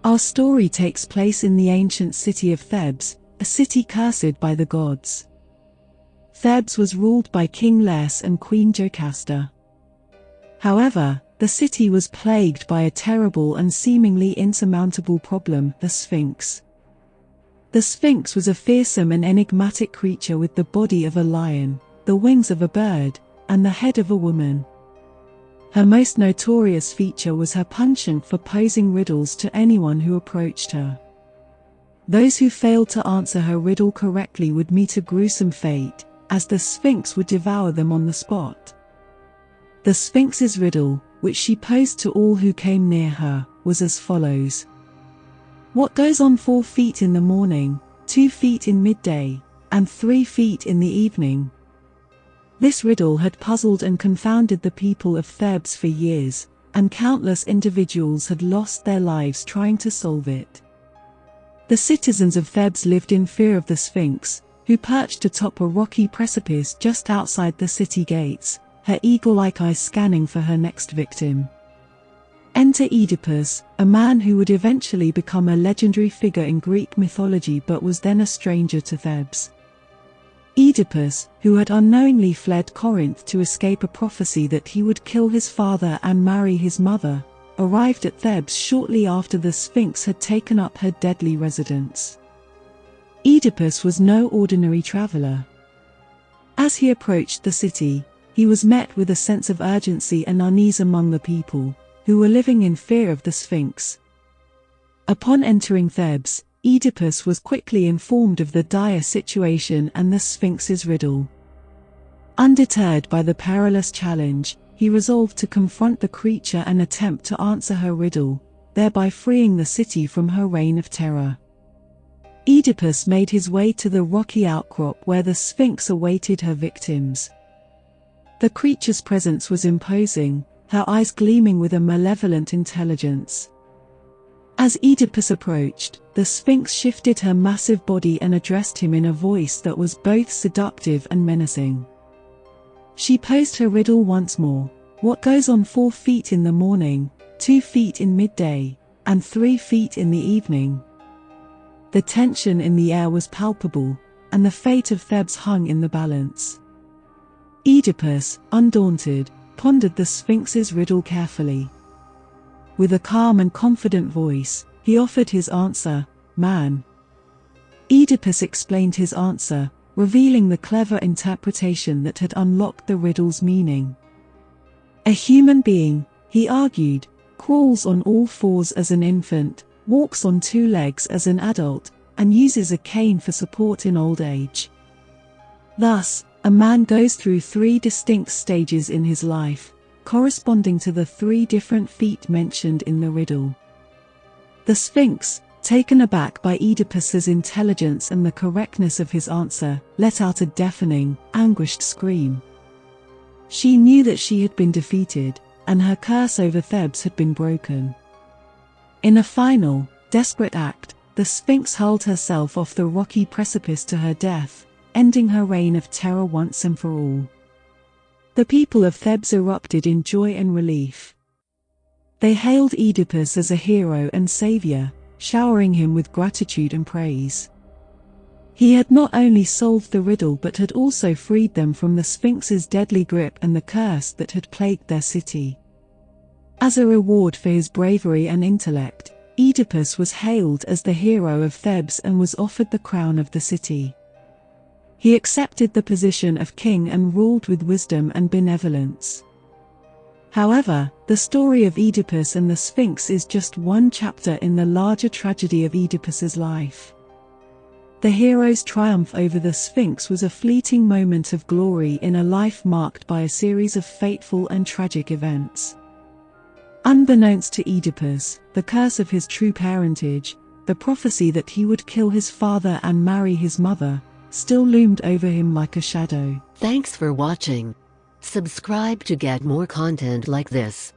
Our story takes place in the ancient city of Thebes, a city cursed by the gods. Thebes was ruled by King Lares and Queen Jocasta. However, the city was plagued by a terrible and seemingly insurmountable problem: the Sphinx. The Sphinx was a fearsome and enigmatic creature with the body of a lion, the wings of a bird, and the head of a woman. Her most notorious feature was her penchant for posing riddles to anyone who approached her. Those who failed to answer her riddle correctly would meet a gruesome fate, as the Sphinx would devour them on the spot. The Sphinx's riddle, which she posed to all who came near her, was as follows. What goes on 4 feet in the morning, 2 feet in midday, and 3 feet in the evening? This riddle had puzzled and confounded the people of Thebes for years, and countless individuals had lost their lives trying to solve it. The citizens of Thebes lived in fear of the Sphinx, who perched atop a rocky precipice just outside the city gates, her eagle-like eyes scanning for her next victim. Enter Oedipus, a man who would eventually become a legendary figure in Greek mythology but was then a stranger to Thebes. Oedipus, who had unknowingly fled Corinth to escape a prophecy that he would kill his father and marry his mother, arrived at Thebes shortly after the Sphinx had taken up her deadly residence. Oedipus was no ordinary traveler. As he approached the city, he was met with a sense of urgency and unease among the people, who were living in fear of the Sphinx. Upon entering Thebes, Oedipus was quickly informed of the dire situation and the Sphinx's riddle. Undeterred by the perilous challenge, he resolved to confront the creature and attempt to answer her riddle, thereby freeing the city from her reign of terror. Oedipus made his way to the rocky outcrop where the Sphinx awaited her victims. The creature's presence was imposing, her eyes gleaming with a malevolent intelligence. As Oedipus approached, the Sphinx shifted her massive body and addressed him in a voice that was both seductive and menacing. She posed her riddle once more. What goes on 4 feet in the morning, 2 feet in midday, and 3 feet in the evening? The tension in the air was palpable, and the fate of Thebes hung in the balance. Oedipus, undaunted, pondered the Sphinx's riddle carefully. With a calm and confident voice, he offered his answer, "Man." Oedipus explained his answer, revealing the clever interpretation that had unlocked the riddle's meaning. A human being, he argued, crawls on all 4s as an infant, walks on 2 legs as an adult, and uses a cane for support in old age. Thus, a man goes through 3 distinct stages in his life, corresponding to the 3 different feet mentioned in the riddle. The Sphinx, taken aback by Oedipus's intelligence and the correctness of his answer, let out a deafening, anguished scream. She knew that she had been defeated, and her curse over Thebes had been broken. In a final, desperate act, the Sphinx hurled herself off the rocky precipice to her death, ending her reign of terror once and for all. The people of Thebes erupted in joy and relief. They hailed Oedipus as a hero and savior, showering him with gratitude and praise. He had not only solved the riddle but had also freed them from the Sphinx's deadly grip and the curse that had plagued their city. As a reward for his bravery and intellect, Oedipus was hailed as the hero of Thebes and was offered the crown of the city. He accepted the position of king and ruled with wisdom and benevolence. However, the story of Oedipus and the Sphinx is just one chapter in the larger tragedy of Oedipus's life. The hero's triumph over the Sphinx was a fleeting moment of glory in a life marked by a series of fateful and tragic events. Unbeknownst to Oedipus, the curse of his true parentage, the prophecy that he would kill his father and marry his mother, still loomed over him like a shadow. Thanks for watching. Subscribe to get more content like this.